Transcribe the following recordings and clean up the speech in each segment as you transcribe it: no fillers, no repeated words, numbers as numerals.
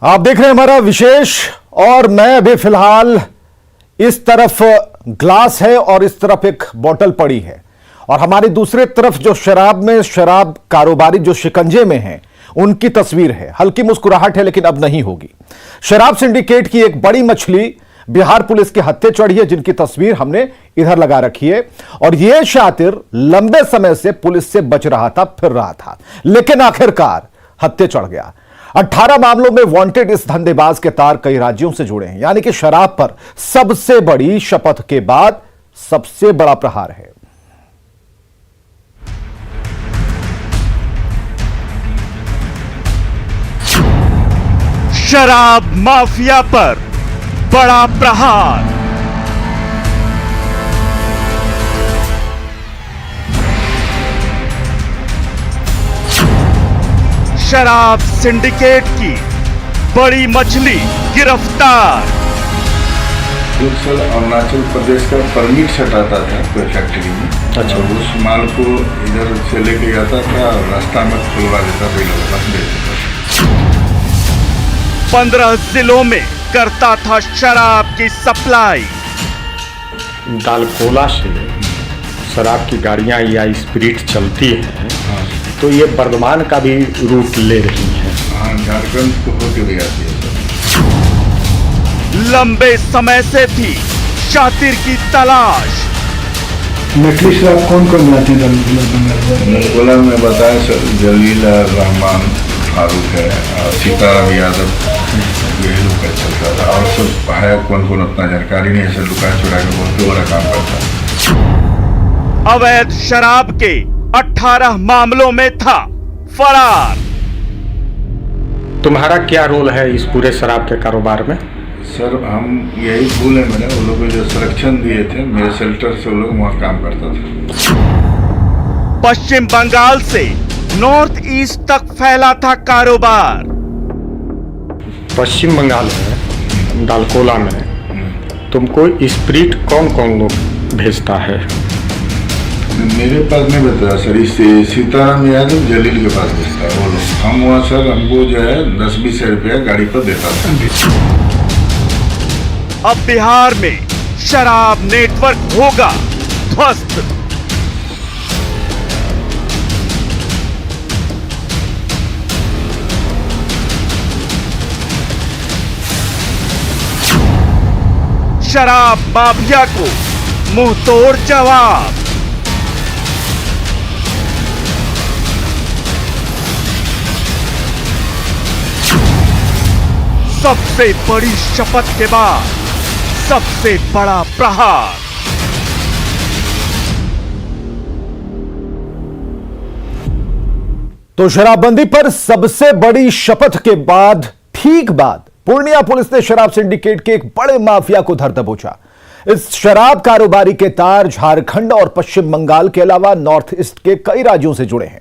आप देख रहे हैं हमारा विशेष। और मैं अभी फिलहाल इस तरफ ग्लास है और इस तरफ एक बोतल पड़ी है और हमारी दूसरी तरफ जो शराब कारोबारी जो शिकंजे में हैं उनकी तस्वीर है। हल्की मुस्कुराहट है लेकिन अब नहीं होगी। शराब सिंडिकेट की एक बड़ी मछली बिहार पुलिस के हत्थे चढ़ी है, जिनकी तस्वीर हमने इधर लगा रखी है। और यह शातिर लंबे समय से पुलिस से बच रहा था, फिर रहा था, लेकिन आखिरकार हत्थे चढ़ गया। 18 मामलों में वांटेड इस धंधेबाज के तार कई राज्यों से जुड़े हैं। यानी कि शराब पर सबसे बड़ी शपथ के बाद सबसे बड़ा प्रहार है। शराब माफिया पर बड़ा प्रहार। शराब सिंडिकेट की बड़ी मछली गिरफ्तार। सर अरुणाचल प्रदेश का परमिट सटाता था कोई फैक्ट्री में। अच्छा। उस माल को इधर से लेके जाता था और रास्ता में खुलवा देता था, लोगों का दे देता था। 15 जिलों में करता था शराब की सप्लाई। दालकोला से शराब की गाड़ियां या स्पिरिट चलती हैं, तो ये बर्धमान का भी रूट ले रही हैं। हाँ, झारखंड को होके भी आती है। लंबे समय से थी शातिर की तलाश। नकली शराब कौन कौन बनाते हैं दालकोला में बताया सर, जलील रहमान फारूक है और सीताराम यादव, यही लोग का चलता था। और सब है कौन कौन उतना जानकारी नहीं है सर। दुकान चुरा के बहुत बड़ा काम करता है। अवैध शराब के 18 मामलों में था फरार। तुम्हारा क्या रोल है इस पूरे शराब के कारोबार में? सर हम यही भूल है मैंने, वो लोग को जो संरक्षण दिए थे मेरे शेल्टर से, वो लोग वहाँ काम करता था। पश्चिम बंगाल से नॉर्थ ईस्ट तक फैला था कारोबार। पश्चिम बंगाल में दालकोला में तुमको स्पिरिट कौन कौन लोग भेजता है? मेरे पास नहीं बताया सर, इससे सीताराम यादव जलील के पास भेजता है वो लोग। हम वहाँ सर हमको जो है 10-20 रुपया गाड़ी पर देता था। अब बिहार में शराब नेटवर्क होगा ध्वस्त। शराब माफिया को मुंहतोड़ जवाब। सबसे बड़ी शपथ के बाद सबसे बड़ा प्रहार। तो शराबबंदी पर सबसे बड़ी शपथ के बाद ठीक बाद पूर्णिया पुलिस ने शराब सिंडिकेट के एक बड़े माफिया को धर दबोचा। इस शराब कारोबारी के तार झारखंड और पश्चिम बंगाल के अलावा नॉर्थ ईस्ट के कई राज्यों से जुड़े हैं।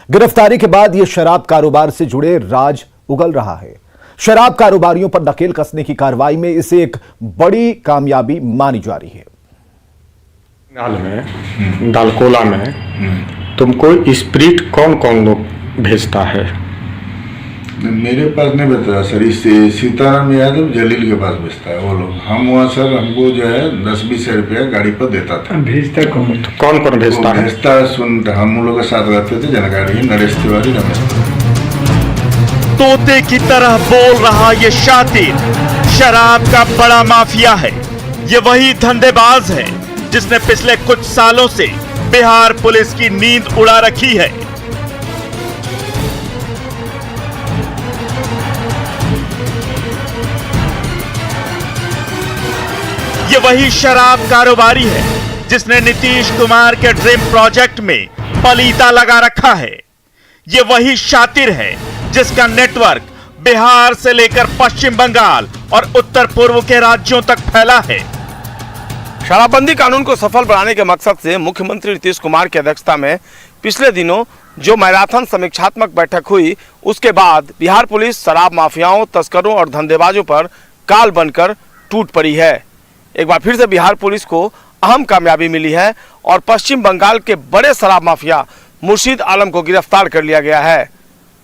गिरफ्तारी के बाद यह शराब कारोबार से जुड़े राज उगल रहा है। शराब कारोबारियों पर नकेल कसने की कार्रवाई में इसे एक बड़ी कामयाबी मानी जा रही है। में दालकोला में तुमको स्पिरिट कौन कौन लोग भेजता है? मेरे पास नहीं बताया सर, इससे सीताराम यादव जलील के पास भेजता है वो लोग। हम वहाँ सर हमको जो है 10-20 रुपया गाड़ी पर देता था। भेजता कौन? तो कौन कौन भेजता है? भेजता हम लोग के साथ रहते थे, जानकारी नरेश तिवारी रमेश। तोते की तरह बोल रहा ये शातिर शराब का बड़ा माफिया है। ये वही धंधेबाज है जिसने पिछले कुछ सालों से बिहार पुलिस की नींद उड़ा रखी है। ये वही शराब कारोबारी है जिसने नीतीश कुमार के ड्रीम प्रोजेक्ट में पलीता लगा रखा है। ये वही शातिर है जिसका नेटवर्क बिहार से लेकर पश्चिम बंगाल और उत्तर पूर्व के राज्यों तक फैला है। शराबबंदी कानून को सफल बनाने के मकसद से मुख्यमंत्री नीतीश कुमार की अध्यक्षता में पिछले दिनों जो मैराथन समीक्षात्मक बैठक हुई, उसके बाद बिहार पुलिस शराब माफियाओं, तस्करों और धंधेबाजों पर काल बनकर टूट पड़ी है। एक बार फिर से बिहार पुलिस को अहम कामयाबी मिली है और पश्चिम बंगाल के बड़े शराब माफिया मुर्शीद आलम को गिरफ्तार कर लिया गया है।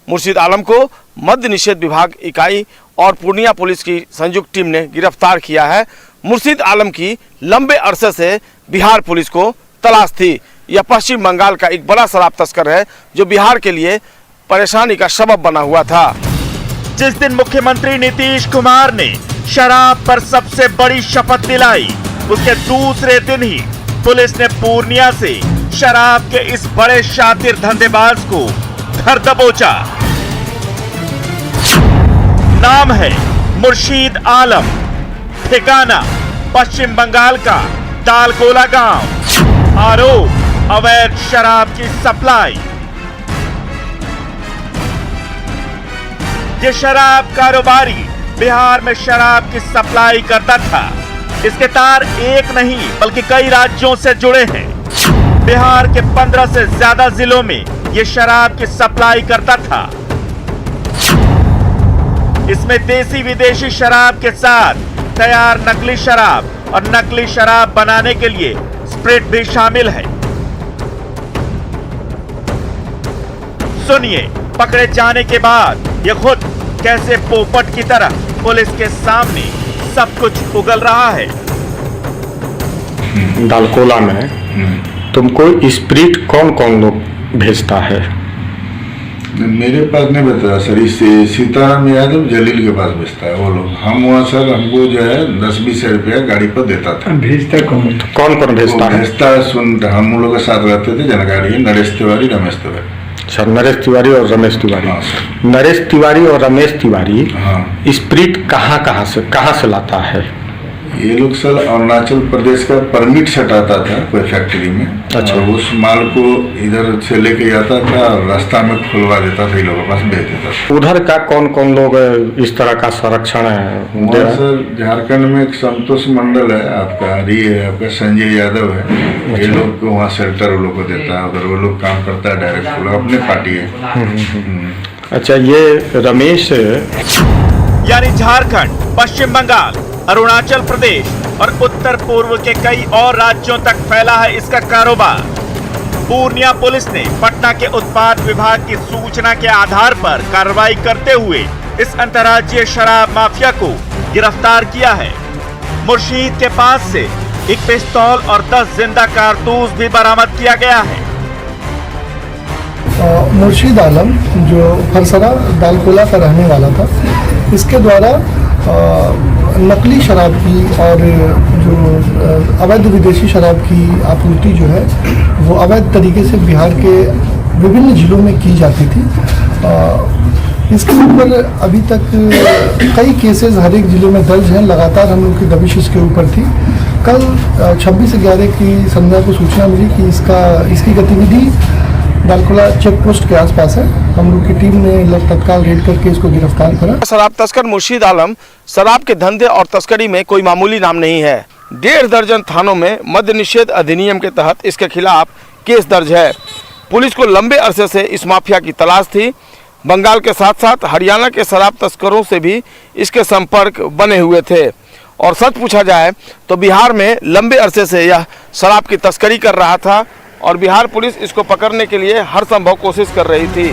मुर्शीद आलम को मद्य निषेध विभाग इकाई और पूर्णिया पुलिस की संयुक्त टीम ने गिरफ्तार किया है। मुर्शीद आलम की लंबे अरसे से बिहार पुलिस को तलाश थी। यह पश्चिम बंगाल का एक बड़ा शराब तस्कर है जो बिहार के लिए परेशानी का सबब बना हुआ था। जिस दिन मुख्यमंत्री नीतीश कुमार ने शराब पर सबसे बड़ी शपथ दिलाई, उसके दूसरे दिन ही पुलिस ने पूर्णिया से शराब के इस बड़े शातिर धंधेबाज को धर दबोचा। नाम है मुर्शीद आलम, ठिकाना पश्चिम बंगाल का दालकोला गांव। आरोप अवैध शराब की सप्लाई। ये शराब कारोबारी बिहार में शराब की सप्लाई करता था। इसके तार एक नहीं बल्कि कई राज्यों से जुड़े हैं। बिहार के 15 से ज्यादा जिलों में ये शराब की सप्लाई करता था। इसमें देसी विदेशी शराब के साथ तैयार नकली शराब और नकली शराब बनाने के लिए स्प्रिट भी शामिल है। सुनिए, पकड़े जाने के बाद ये खुद कैसे पोपट की तरह पुलिस के सामने सब कुछ उगल रहा है। दालकोला में तुमको स्प्रिट कौन कौन लोग भेजता है? मेरे पास नहीं बताया सर, इस सीताराम यादव जलील के पास भेजता है वो लोग। हम वहाँ सर हमको जो है 10-20 रुपया गाड़ी पर देता था। भेजता कौन? कौन कौन भेजता है? भेजता है हम लोग के साथ रहते थे जानकारी है, नरेश तिवारी, रमेश तिवारी। अच्छा, नरेश तिवारी और रमेश तिवारी। हाँ सर। नरेश तिवारी और रमेश तिवारी हाँ। स्प्रिट कहाँ से लाता है? ये लोग सर अरुणाचल प्रदेश का परमिट सटाता था कोई फैक्ट्री में। अच्छा। और उस माल को इधर से लेके जाता था और रास्ता में खुलवा देता था, इन लोगों के पास भेज देता था। उधर का कौन कौन लोग इस तरह का संरक्षण दे रहा वहाँ है? सर झारखंड में एक संतोष मंडल है आपका, ये है आपका संजय यादव है। ये लोग को वहाँ शेल्टर वो लोग को देता है, उधर वो लोग काम करता है डायरेक्ट, वो लोग अपने पार्टी है। अच्छा, ये रमेश यानी झारखंड, पश्चिम बंगाल, अरुणाचल प्रदेश और उत्तर पूर्व के कई और राज्यों तक फैला है इसका कारोबार। पूर्णिया पुलिस ने पटना के उत्पाद विभाग की सूचना के आधार पर कार्रवाई करते हुए इस अंतर्राज्यीय शराब माफिया को गिरफ्तार किया है। मुर्शीद के पास से एक पिस्तौल और 10 जिंदा कारतूस भी बरामद किया गया है। मुर्शीद आलम जो फरसरा दालकोला का रहने वाला था, इसके द्वारा नकली शराब की और जो अवैध विदेशी शराब की आपूर्ति जो है वो अवैध तरीके से बिहार के विभिन्न जिलों में की जाती थी। इसके ऊपर अभी तक कई केसेस हर एक जिले में दर्ज हैं। लगातार हम लोग की दबिश इसके ऊपर थी। कल 26/11 की संध्या को सूचना मिली कि इसकी गतिविधि दालकोला चेक पोस्ट के आसपास है। हम लोग की टीम ने तत्काल रेड करके इसको गिरफ्तार करा। शराब तस्कर मुर्शीद आलम शराब के धंधे और तस्करी में कोई मामूली नाम नहीं है। 1.5 दर्जन थानों में मद्य निषेध अधिनियम के तहत इसके खिलाफ केस दर्ज है। पुलिस को लंबे अरसे से इस माफिया की तलाश थी। बंगाल के साथ साथ हरियाणा के शराब तस्करों से भी इसके संपर्क बने हुए थे। और सच पूछा जाए तो बिहार में लंबे अरसे से यह शराब की तस्करी कर रहा था और बिहार पुलिस इसको पकड़ने के लिए हर संभव कोशिश कर रही थी।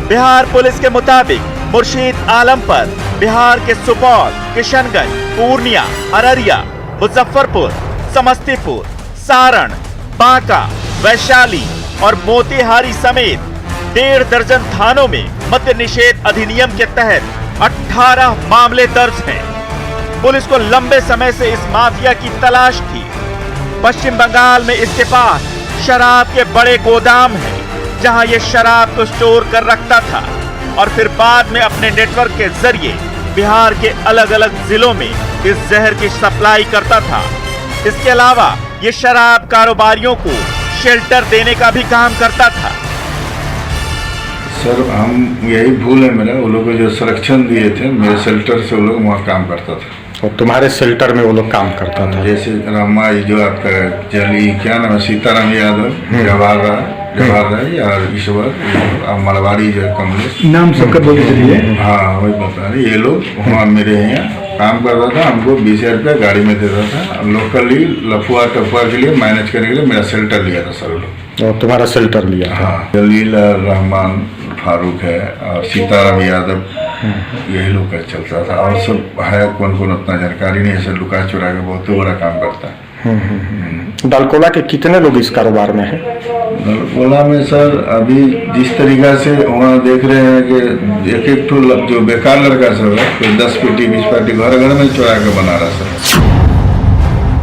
बिहार पुलिस के मुताबिक मुर्शीद आलम पर बिहार के सुपौल, किशनगंज, पूर्णिया, अररिया, मुजफ्फरपुर, समस्तीपुर, सारण, बांका, वैशाली और मोतिहारी समेत 1.5 दर्जन थानों में मद्य निषेध अधिनियम के तहत 18 मामले दर्ज हैं। पुलिस को लंबे समय से इस माफिया की तलाश थी। पश्चिम बंगाल में इसके पास शराब के बड़े गोदाम हैं, जहां ये शराब को स्टोर कर रखता था और फिर बाद में अपने नेटवर्क के जरिए बिहार के अलग अलग जिलों में इस जहर की सप्लाई करता था। इसके अलावा ये शराब कारोबारियों को शेल्टर देने का भी काम करता था। सर हम यही भूल है मेरा, वो लोग को जो संरक्षण दिए थे मेरे शेल्टर से वो लोग वहाँ काम करता था। और तुम्हारे शेल्टर में वो लोग काम करता था? जैसे रामा जो आपका जली क्या नाम है, सीताराम यादव, जवाहर राय और ईश्वर मलवाड़ी जो कमलेश, नाम सबका बोले चलिए। हाँ वही बता रहे। ये लोग वहाँ मेरे यहाँ काम करता था, हमको 20 रुपया गाड़ी में देता था। लोकली लफुआ टफुआ के लिए मैनेज करने के लिए मेरा शेल्टर लिया था सर लोग। और तुम्हारा शेल्टर लिया था? हाँ, जलील रहमान फारूक है और सीताराम यादव, यही लोग का चलता था। और सब है कौन उतना जानकारी नहीं है, सब लुका चुरा के बहुत बड़ा काम करता है। डालकोला के कितने लोग इस कारोबार में हैं? डालकोला में सर अभी जिस तरीका से वहाँ देख रहे हैं कि एक ठो जो बेकार लड़का सब है, कोई 10 पेटी 20 पेटी घर में चुरा के बना रहा सर।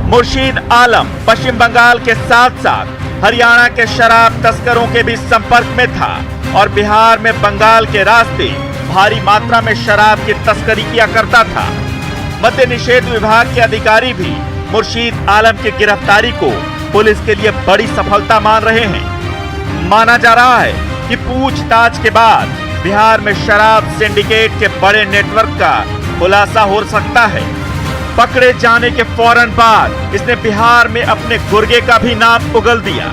मुर्शीद आलम पश्चिम बंगाल के साथ साथ हरियाणा के शराब तस्करों के भी संपर्क में था और बिहार में बंगाल के रास्ते भारी मात्रा में शराब की तस्करी किया करता था। मद्य निषेध विभाग के अधिकारी भी मुर्शीद आलम की गिरफ्तारी को पुलिस के लिए बड़ी सफलता मान रहे हैं। माना जा रहा है कि पूछताछ के बाद बिहार में शराब सिंडिकेट के बड़े नेटवर्क का खुलासा हो सकता है। पकड़े जाने के फौरन बाद इसने बिहार में अपने गुर्गे का भी नाम उगल दिया।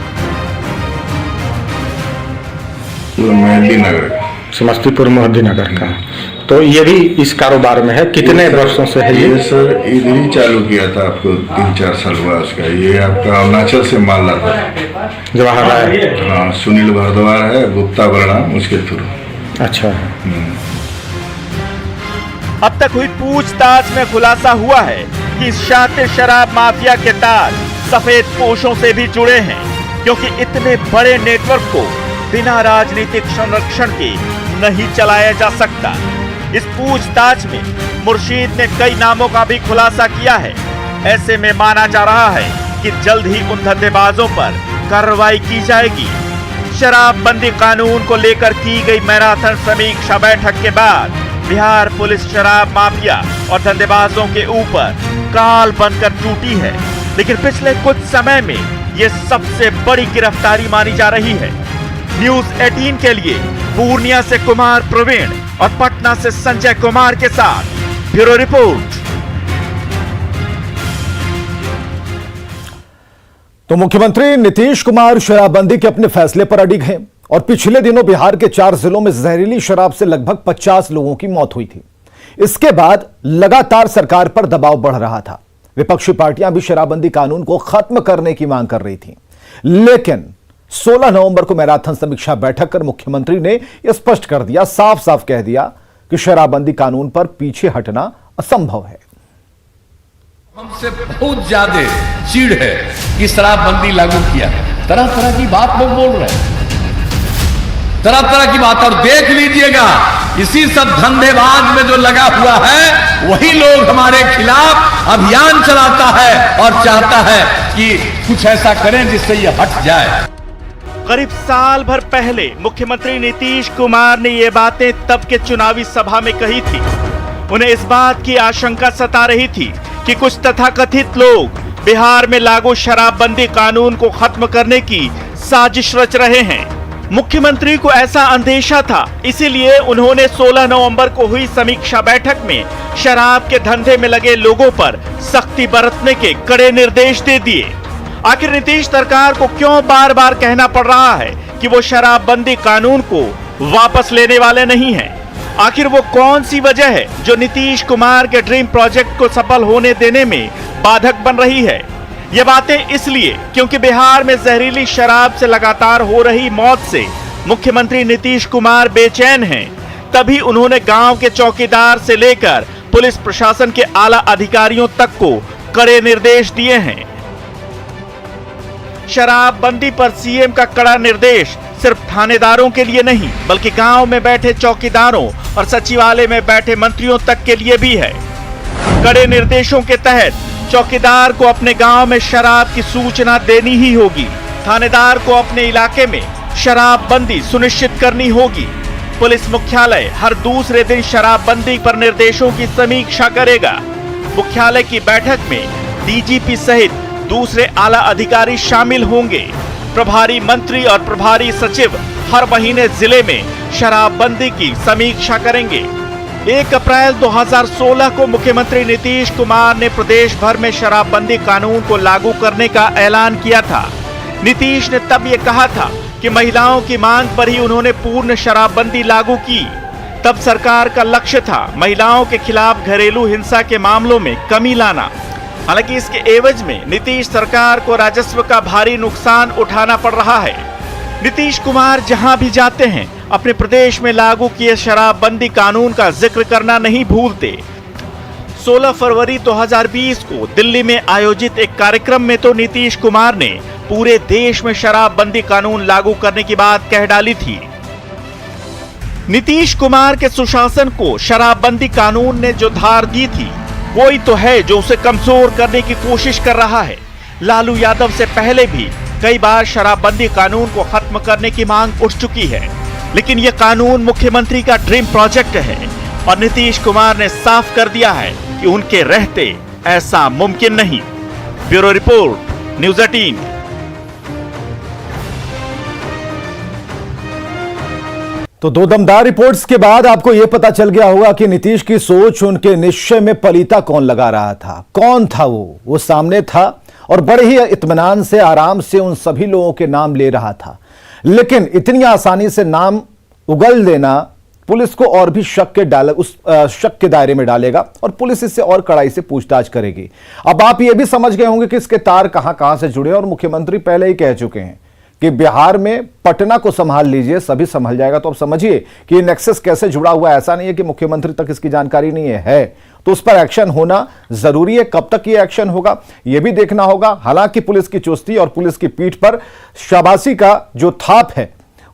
मेहंदी नगर, समस्तीपुर मेहंदी नगर का। तो ये भी इस कारोबार में है। कितने वर्षों से है ये सर इधर ही चालू किया था, आपको 3-4 साल हुआ उसका। ये आपका अरुणाचल से माल लाता है, जवाहर। हाँ, सुनील भारद्वाज है, गुप्ता वर्णा, उसके थ्रू। अच्छा। अब तक हुई पूछताछ में खुलासा हुआ है कि इस शातिर शराब माफिया के तार सफेद पोशों से भी जुड़े हैं, क्योंकि इतने बड़े नेटवर्क को बिना राजनीतिक संरक्षण के नहीं चलाया जा सकता। इस पूछताछ में मुर्शीद ने कई नामों का भी खुलासा किया है। ऐसे में माना जा रहा है कि जल्द ही उन धंधेबाजों पर कार्रवाई की जाएगी। शराबबंदी कानून को लेकर की गई मैराथन समीक्षा बैठक के बाद बिहार पुलिस शराब माफिया और धंधेबाजों के ऊपर काल बनकर टूटी है, लेकिन पिछले कुछ समय में ये सबसे बड़ी गिरफ्तारी मानी जा रही है। न्यूज 18 के लिए पूर्णिया से कुमार प्रवीण और पटना से संजय कुमार के साथ ब्यूरो रिपोर्ट। तो मुख्यमंत्री नीतीश कुमार शराबबंदी के अपने फैसले पर अडिग हैं और पिछले दिनों बिहार के 4 जिलों में जहरीली शराब से लगभग 50 लोगों की मौत हुई थी। इसके बाद लगातार सरकार पर दबाव बढ़ रहा था। विपक्षी पार्टियां भी शराबबंदी कानून को खत्म करने की मांग कर रही थी, लेकिन 16 नवंबर को मैराथन समीक्षा बैठक कर मुख्यमंत्री ने यह स्पष्ट कर दिया, साफ साफ कह दिया कि शराबबंदी कानून पर पीछे हटना असंभव है। हमसे बहुत ज्यादा चिढ़ है कि शराबबंदी लागू किया, तरह तरह की बात लोग बोल रहे हैं, तरह तरह की बात। और देख लीजिएगा, इसी सब धंधेबाज में जो लगा हुआ है वही लोग हमारे खिलाफ अभियान चलाता है और चाहता है कि कुछ ऐसा करें जिससे ये हट जाए। करीब साल भर पहले मुख्यमंत्री नीतीश कुमार ने ये बातें तब के चुनावी सभा में कही थी। उन्हें इस बात की आशंका सता रही थी कि कुछ तथाकथित लोग बिहार में लागू शराबबंदी कानून को खत्म करने की साजिश रच रहे हैं। मुख्यमंत्री को ऐसा अंदेशा था, इसीलिए उन्होंने 16 नवंबर को हुई समीक्षा बैठक में शराब के धंधे में लगे लोगों पर सख्ती बरतने के कड़े निर्देश दे दिए। आखिर नीतीश सरकार को क्यों बार बार कहना पड़ रहा है कि वो शराबबंदी कानून को वापस लेने वाले नहीं हैं? आखिर वो कौन सी वजह है जो नीतीश कुमार के ड्रीम प्रोजेक्ट को सफल होने देने में बाधक बन रही है? ये बातें इसलिए क्योंकि बिहार में जहरीली शराब से लगातार हो रही मौत से मुख्यमंत्री नीतीश कुमार बेचैन हैं। तभी उन्होंने गांव के चौकीदार से लेकर पुलिस प्रशासन के आला अधिकारियों तक को कड़े निर्देश दिए हैं। शराबबंदी पर सीएम का कड़ा निर्देश सिर्फ थानेदारों के लिए नहीं, बल्कि गांव में बैठे चौकीदारों और सचिवालय में बैठे मंत्रियों तक के लिए भी है। कड़े निर्देशों के तहत चौकीदार को अपने गांव में शराब की सूचना देनी ही होगी। थानेदार को अपने इलाके में शराबबंदी सुनिश्चित करनी होगी। पुलिस मुख्यालय हर दूसरे दिन शराबबंदी पर निर्देशों की समीक्षा करेगा। मुख्यालय की बैठक में डीजीपी सहित दूसरे आला अधिकारी शामिल होंगे। प्रभारी मंत्री और प्रभारी सचिव हर महीने जिले में शराबबंदी की समीक्षा करेंगे। 1 अप्रैल 2016 को मुख्यमंत्री नीतीश कुमार ने प्रदेश भर में शराबबंदी कानून को लागू करने का ऐलान किया था। नीतीश ने तब ये कहा था कि महिलाओं की मांग पर ही उन्होंने पूर्ण शराबबंदी लागू की। तब सरकार का लक्ष्य था महिलाओं के खिलाफ घरेलू हिंसा के मामलों में कमी लाना। हालांकि इसके एवज में नीतीश सरकार को राजस्व का भारी नुकसान उठाना पड़ रहा है। नीतीश कुमार जहां भी जाते हैं अपने प्रदेश में लागू किए शराबबंदी कानून का जिक्र करना नहीं भूलते। 16 फरवरी 2020 को दिल्ली में आयोजित एक कार्यक्रम में तो नीतीश कुमार ने पूरे देश में शराबबंदी कानून लागू करने की बात कह डाली थी। नीतीश कुमार के सुशासन को शराबबंदी कानून ने जो धार दी थी, कोई तो है जो उसे कमजोर करने की कोशिश कर रहा है। लालू यादव से पहले भी कई बार शराबबंदी कानून को खत्म करने की मांग उठ चुकी है, लेकिन यह कानून मुख्यमंत्री का ड्रीम प्रोजेक्ट है और नीतीश कुमार ने साफ कर दिया है कि उनके रहते ऐसा मुमकिन नहीं। Bureau report, news 18। तो दो दमदार रिपोर्ट्स के बाद आपको यह पता चल गया होगा कि नीतीश की सोच, उनके निश्चय में पलीता कौन लगा रहा था। कौन था वो सामने था और बड़े ही इत्मीनान से, आराम से उन सभी लोगों के नाम ले रहा था। लेकिन इतनी आसानी से नाम उगल देना पुलिस को और भी शक के दायरे में डालेगा और पुलिस इससे और कड़ाई से पूछताछ करेगी। अब आप ये भी समझ गए होंगे कि इसके तार कहां से जुड़े, और मुख्यमंत्री पहले ही कह चुके हैं कि बिहार में पटना को संभाल लीजिए, सभी संभल जाएगा। तो अब समझिए कि ये नेक्सस कैसे जुड़ा हुआ है। ऐसा नहीं है कि मुख्यमंत्री तक इसकी जानकारी नहीं है तो उस पर एक्शन होना जरूरी है। कब तक ये एक्शन होगा ये भी देखना होगा। हालांकि पुलिस की चुस्ती और पुलिस की पीठ पर शाबाशी का जो थाप है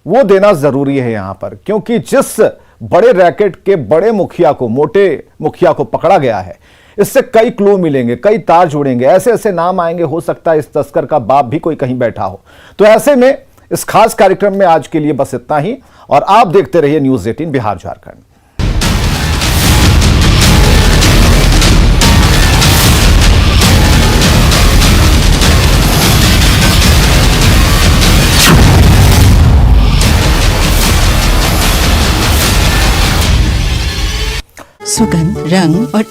वो देना जरूरी है यहां पर, क्योंकि जिस बड़े रैकेट के बड़े मुखिया को, मोटे मुखिया को पकड़ा गया है, इससे कई क्लू मिलेंगे, कई तार जुड़ेंगे, ऐसे ऐसे नाम आएंगे। हो सकता है इस तस्कर का बाप भी कोई कहीं बैठा हो। तो ऐसे में इस खास कार्यक्रम में आज के लिए बस इतना ही, और आप देखते रहिए न्यूज़ 18 बिहार झारखंड। सुगंध, रंग और